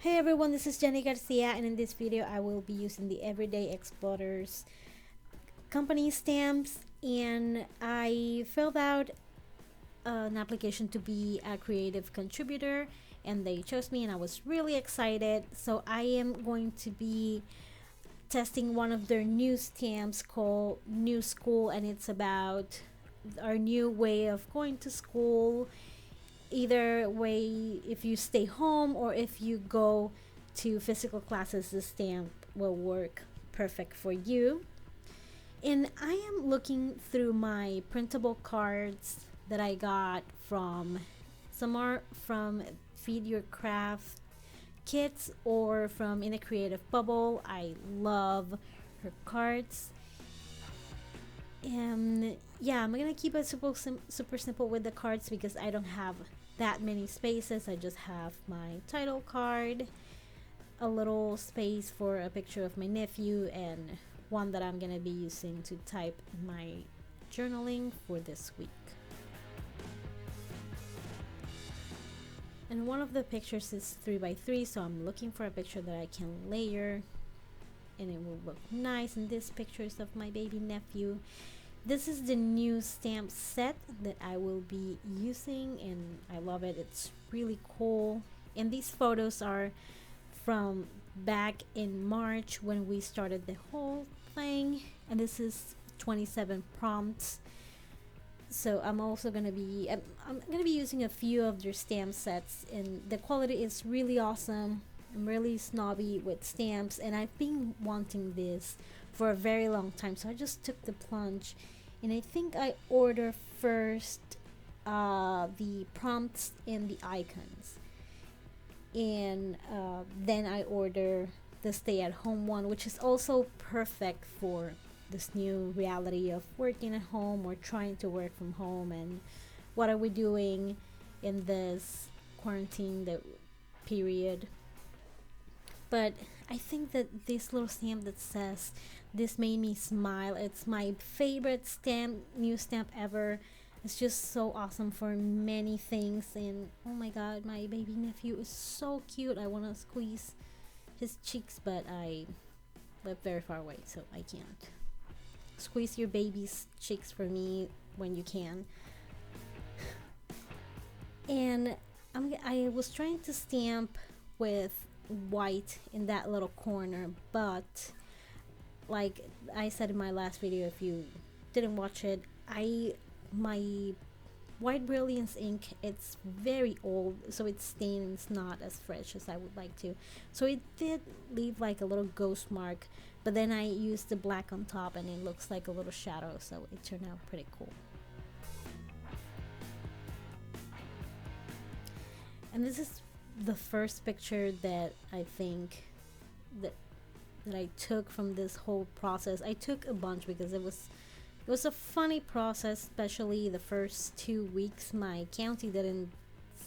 Hey everyone, this is Jenny Garcia, and in this video I will be using the Everyday Explorers company stamps, and I filled out an application to be a creative contributor, and they chose me and I was really excited. So I am going to be testing one of their new stamps called New School, and it's about our new way of going to school. Either way, if you stay home or if you go to physical classes, the stamp will work perfect for you. And I am looking through my printable cards that I got from some are from Feed Your Craft kits or from In a Creative Bubble. I love her cards. And yeah, I'm gonna keep it super simple with the cards because I don't have that many spaces. I just have my title card, a little space for a picture of my nephew, and one that I'm gonna be using to type my journaling for this week. And one of the pictures is 3x3, so I'm looking for a picture that I can layer and it will look nice. And this picture is of my baby nephew. This is the new stamp set that I will be using, and I love it. It's really cool. And these photos are from back in March when we started the whole thing, and this is 27 prompts. So I'm also gonna be I'm gonna be using a few of their stamp sets, and the quality is really awesome. I'm really snobby with stamps, and I've been wanting this for a very long time, so I just took the plunge. And I think I order first the prompts and the icons, and then I order the stay at home one, which is also perfect for this new reality of working at home or trying to work from home, and what are we doing in this quarantine period. But I think that this little stamp that says "This made me smile," it's my favorite new stamp ever. It's just so awesome for many things, and oh my god, my baby nephew is so cute. I want to squeeze his cheeks, but I live very far away, so I can't. Squeeze your baby's cheeks for me when you can. And I was trying to stamp with white in that little corner, but like I said in my last video, if you didn't watch it, my white brilliance ink, it's very old, so it stains not as fresh as I would like to, so it did leave like a little ghost mark, but then I used the black on top and it looks like a little shadow, so it turned out pretty cool. And this is the first picture that I think that I took from this whole process. I took a bunch because it was a funny process, especially the first 2 weeks. My county didn't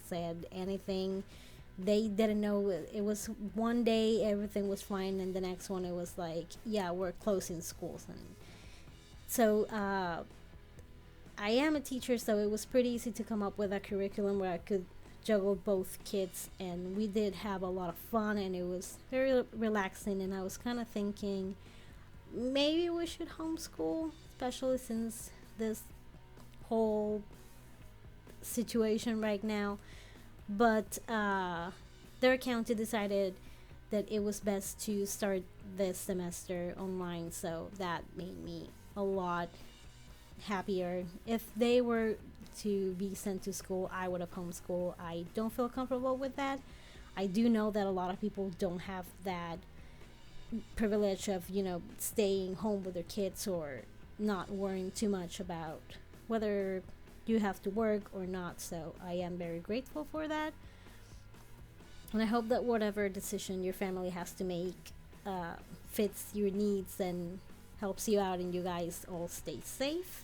said anything. They didn't know. It was one day everything was fine, and the next one it was like, yeah, we're closing schools. And so I am a teacher, so it was pretty easy to come up with a curriculum where I could juggle both kids, and we did have a lot of fun, and it was very relaxing. And I was kind of thinking maybe we should homeschool, especially since this whole situation right now. But their county decided that it was best to start this semester online, so that made me a lot happier. If they were to be sent to school, I would have homeschooled. I don't feel comfortable with that. I do know that a lot of people don't have that privilege of, staying home with their kids or not worrying too much about whether you have to work or not. So I am very grateful for that. And I hope that whatever decision your family has to make fits your needs and helps you out, and you guys all stay safe.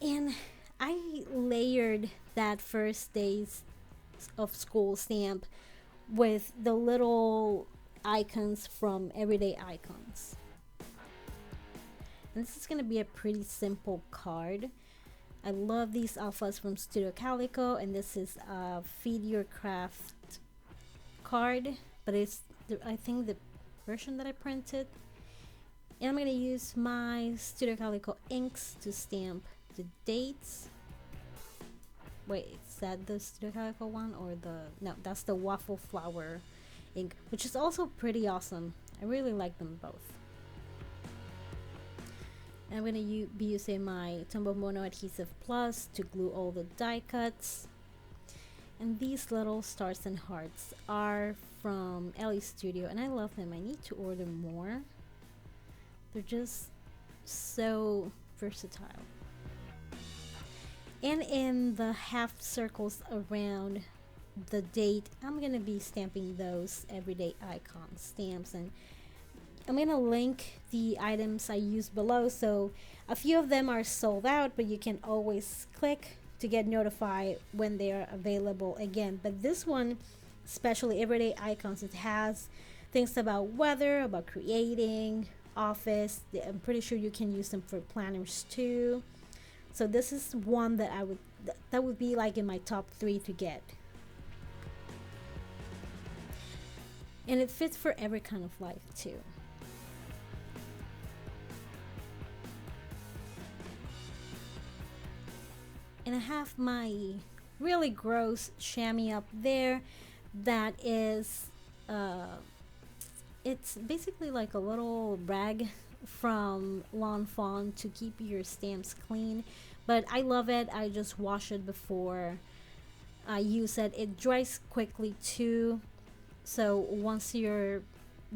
And I layered that first days of school stamp with the little icons from Everyday Icons. And this is going to be a pretty simple card. I love these alphas from Studio Calico, and this is a Feed Your Craft card, but it's I think the version that I printed. And I'm gonna use my Studio Calico inks to stamp the dates. Wait, is that the Studio Calico one or the... No, that's the waffle flower ink, which is also pretty awesome. I really like them both. And I'm gonna be using my Tombow Mono Adhesive Plus to glue all the die cuts. And these little stars and hearts are from Ellie Studio, and I love them. I need to order more. They're just so versatile. And in the half circles around the date, I'm gonna be stamping those everyday icon stamps, and I'm gonna link the items I use below. So a few of them are sold out, but you can always click to get notified when they are available again. But this one, especially everyday icons, it has things about weather, about creating, office. I'm pretty sure you can use them for planners too. So this is one that that would be like in my top 3 to get. And it fits for every kind of life too. And I have my really gross chamois up there that is it's basically like a little rag from Lawn Fawn to keep your stamps clean, but I love it. I just wash it before I use it. It dries quickly too, so once you're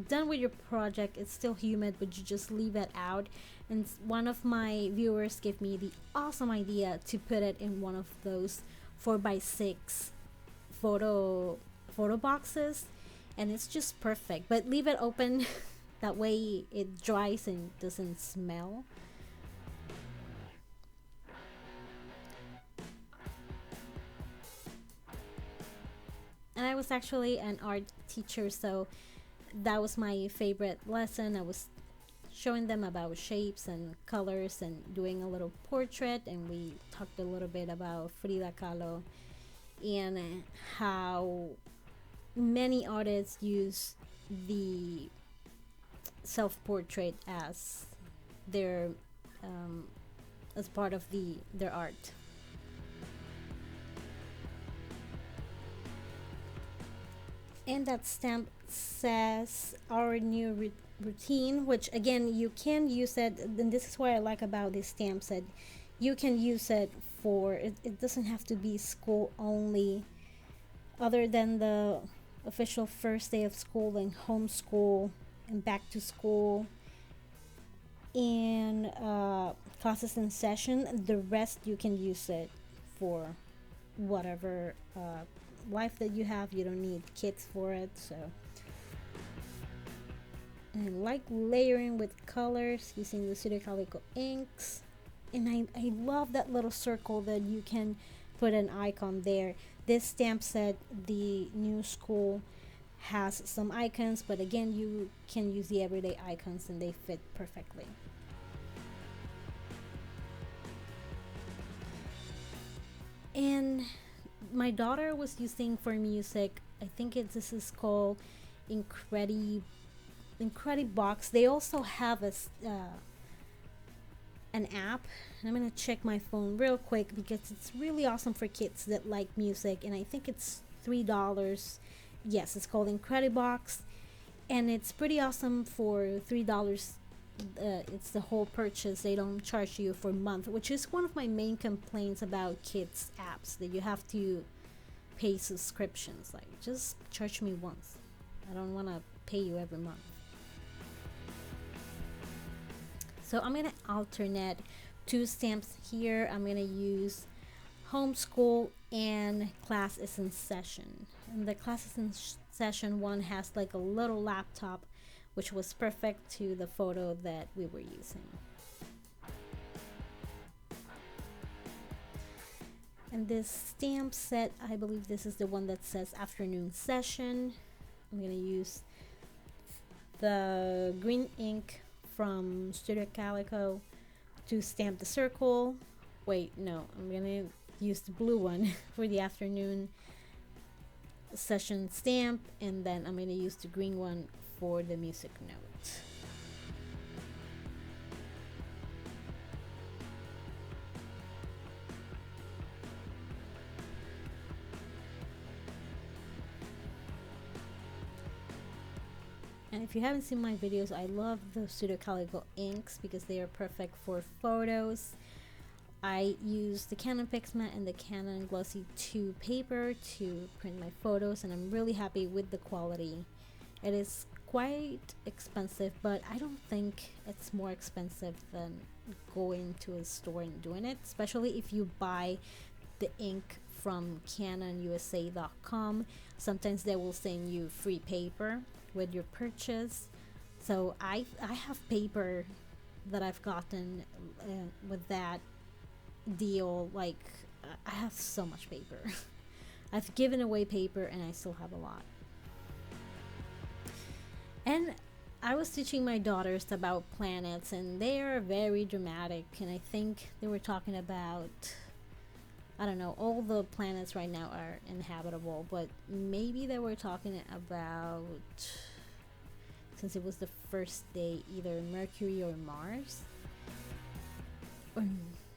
done with your project, it's still humid, but you just leave it out. And one of my viewers gave me the awesome idea to put it in one of those 4x6 photo boxes, and it's just perfect. But leave it open that way it dries and doesn't smell. And I was actually an art teacher, so that was my favorite lesson. I was showing them about shapes and colors and doing a little portrait, and we talked a little bit about Frida Kahlo and how many artists use the self-portrait as their as part of their art. And that stamp says our new routine, which again you can use it, and this is what I like about this stamp set. You can use it for it doesn't have to be school only, other than the official first day of school and homeschool and back to school and classes in session. The rest you can use it for whatever life that you have. You don't need kids for it. So, and I like layering with colors using the Studio Calico inks. And I love that little circle that you can put an icon there. This stamp set, the new school, has some icons, but again you can use the everyday icons and they fit perfectly. And my daughter was using for music, I think this is called Incredibox. They also have an app, and I'm gonna check my phone real quick because it's really awesome for kids that like music, and I think it's $3. Yes, it's called Incredibox, and it's pretty awesome for $3. It's the whole purchase. They don't charge you for a month, which is one of my main complaints about kids apps, that you have to pay subscriptions. Like, just charge me once. I don't want to pay you every month. So I'm gonna alternate 2 stamps here. I'm gonna use homeschool and class is in session. And the class is in session one has like a little laptop, which was perfect to the photo that we were using. And this stamp set, I believe this is the one that says afternoon session. I'm gonna use the green ink from Studio Calico to stamp the circle. Wait, no, I'm gonna use the blue one for the afternoon session stamp, and then I'm going to use the green one for the music note. And if you haven't seen my videos, I love the Studio Calico inks because they are perfect for photos. I use the Canon PixMatte and the Canon Glossy 2 paper to print my photos, and I'm really happy with the quality. It is quite expensive, but I don't think it's more expensive than going to a store and doing it, especially if you buy the ink from canonusa.com. Sometimes they will send you free paper with your purchase. So I have paper that I've gotten with that deal. Like, I have so much paper. I've given away paper and I still have a lot. And I was teaching my daughters about planets, and they are very dramatic, and I think they were talking about, I don't know, all the planets right now are inhabitable, but maybe they were talking about, since it was the first day, either Mercury or Mars. Or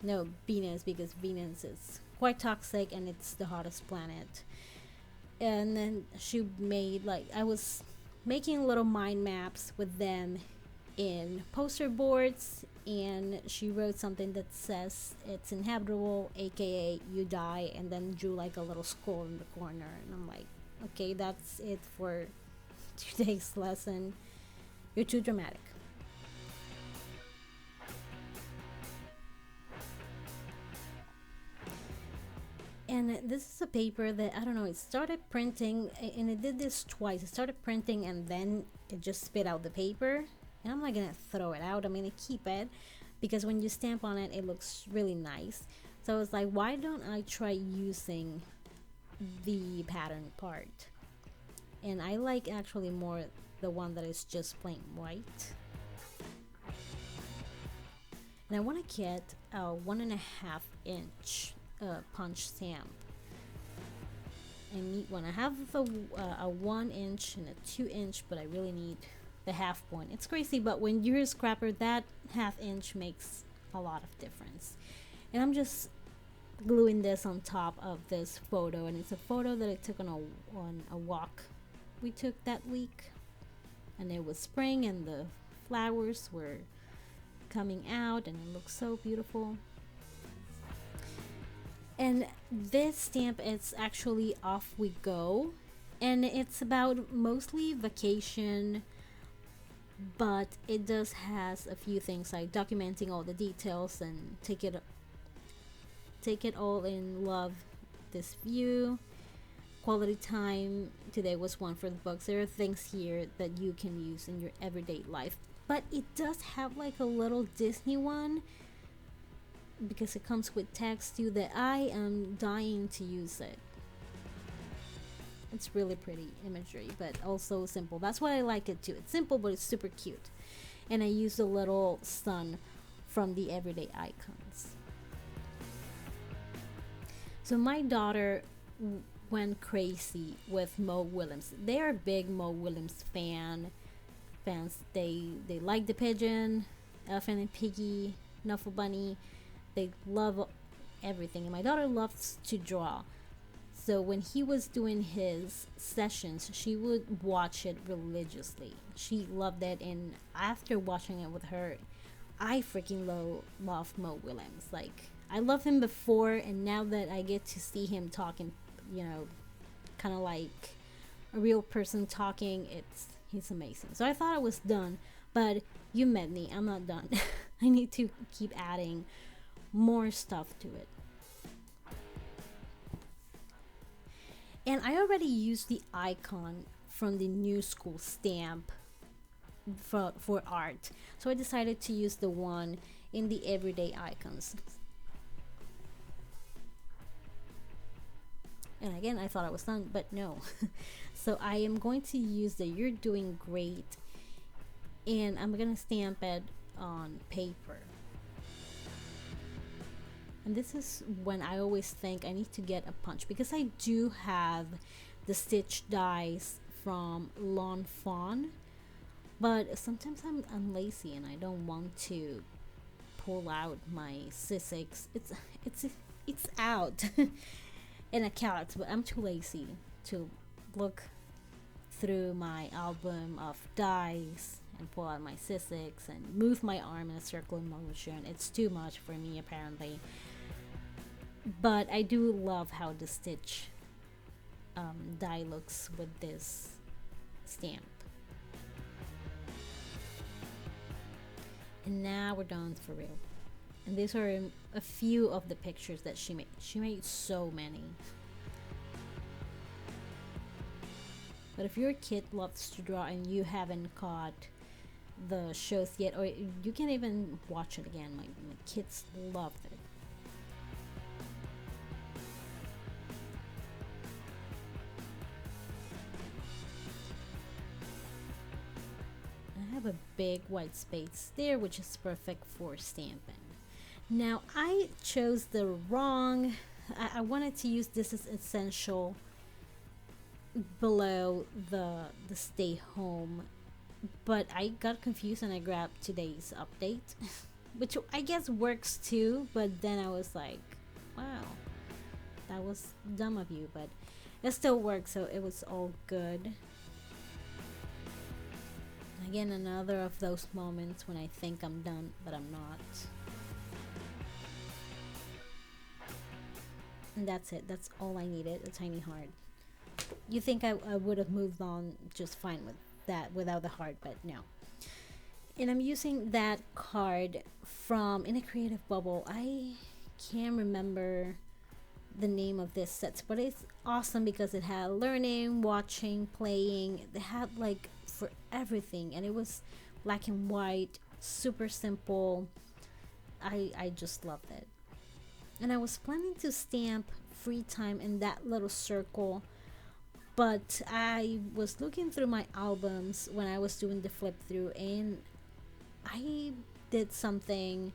no, Venus, because Venus is quite toxic and it's the hottest planet. And then she made, like, I was making little mind maps with them in poster boards, and she wrote something that says it's inhabitable, aka you die, and then drew like a little skull in the corner. And I'm like, okay, that's it for today's lesson. You're too dramatic. And this is a paper that, I don't know, it started printing, and it did this twice. It started printing and then it just spit out the paper, and I'm not gonna throw it out. I'm gonna keep it because when you stamp on it, it looks really nice. So I was like, why don't I try using the pattern part? And I like actually more the one that is just plain white. And I want to get a 1.5 inch punch stamp. I need one. I have a 1 inch and a 2 inch, but I really need the half point. It's crazy, but when you're a scrapper, that half inch makes a lot of difference. And I'm just gluing this on top of this photo, and it's a photo that I took on a walk we took that week, and it was spring and the flowers were coming out and it looked so beautiful. And this stamp is actually Off We Go, and it's about mostly vacation, but it does has a few things like documenting all the details and take it all in love. This view, quality time, today was one for the books. There are things here that you can use in your everyday life, but it does have like a little Disney one because it comes with text too that I am dying to use it. It's really pretty imagery, but also simple. That's why I like it too. It's simple, but it's super cute. And I use a little sun from the Everyday Icons. So my daughter went crazy with Mo Willems. They are big Mo Willems fans. They like the pigeon, Elephant and Piggy, Nuffle Bunny. They love everything, and my daughter loves to draw. So when he was doing his sessions, she would watch it religiously. She loved it, and after watching it with her, I freaking love Mo Willems. Like, I loved him before, and now that I get to see him talking, you know, kind of like a real person talking, he's amazing. So I thought I was done, but you met me. I'm not done. I need to keep adding more stuff to it. And I already used the icon from the New School stamp for art, so I decided to use the one in the Everyday Icons. And again, I thought I was done, but no. So I am going to use the You're Doing Great, and I'm gonna stamp it on paper. And this is when I always think I need to get a punch, because I do have the stitch dies from Lawn Fawn. But sometimes I'm lazy and I don't want to pull out my Sussex. It's it's out in a couch, but I'm too lazy to look through my album of dies and pull out my Sussex and move my arm in a circular motion. It's too much for me apparently. But I do love how the stitch die looks with this stamp. And now we're done for real. And these are a few of the pictures that she made. She made so many. But if your kid loves to draw and you haven't caught the shows yet, or you can even watch it again, my kids loved it. I have a big white space there, which is perfect for stamping. Now I chose the wrong, I wanted to use this as essential below the stay home, but I got confused and I grabbed today's update, which I guess works too, but then I was like, wow, that was dumb of you, but it still works, so it was all good. Again, another of those moments when I think I'm done, but I'm not. And that's it. That's all I needed, a tiny heart. You think I would have moved on just fine with that without the heart, but no. And I'm using that card from In a Creative Bubble. I can't remember the name of this set, but it's awesome because it had learning, watching, playing. It had like for everything, and it was black and white, super simple. I just loved it. And I was planning to stamp free time in that little circle, but I was looking through my albums when I was doing the flip through, and I did something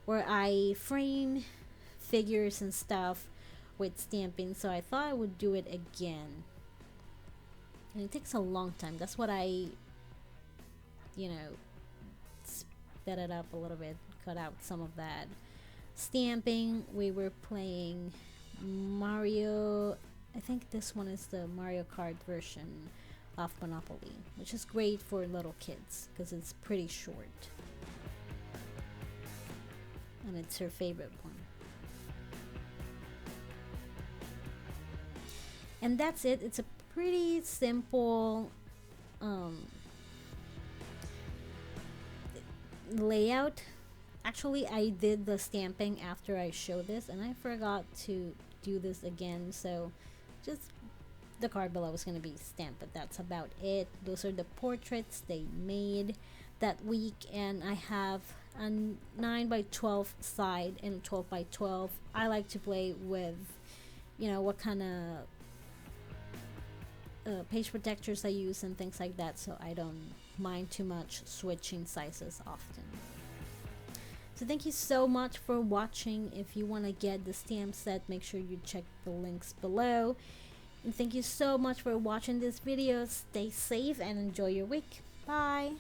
where I frame figures and stuff with stamping, so I thought I would do it again. And it takes a long time. That's what I, sped it up a little bit, cut out some of that stamping. We were playing Mario. I think this one is the Mario Kart version of Monopoly, which is great for little kids because it's pretty short. And it's her favorite one. And that's it. It's a pretty simple layout. Actually, I did the stamping after I showed this, and I forgot to do this again, so just the card below is going to be stamped, but that's about it. Those are the portraits they made that week, and I have a 9x12 side and a 12x12. I like to play with, what kind of page protectors I use and things like that, so I don't mind too much switching sizes often. So thank you so much for watching. If you want to get the stamp set, make sure you check the links below. And thank you so much for watching this video. Stay safe and enjoy your week. Bye.